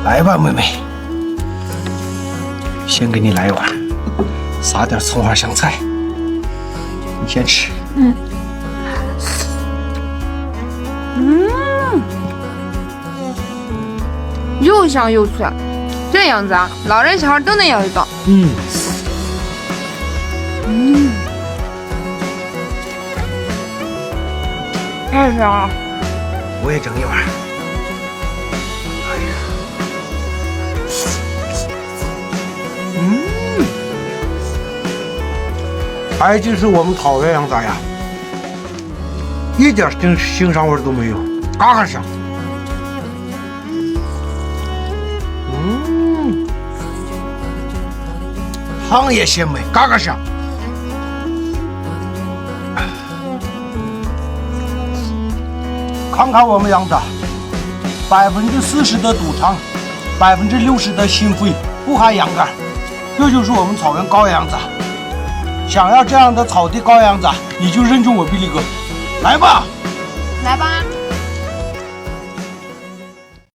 来吧，妹妹，先给你来一碗，撒点葱花香菜，你先吃。又香又脆，这样子啊，老人小孩都能咬得到。太香了。我也整一碗。哎，这是我们草原羊杂呀，一点腥膻味都没有，嘎嘎香。汤也鲜美，嘎嘎香。看看我们羊杂，40%的肚肠，60%的心肺，不含羊肝，这就是我们草原羔羊杂。想要这样的草地羔羊杂，你就认准我比利哥，来吧，来吧。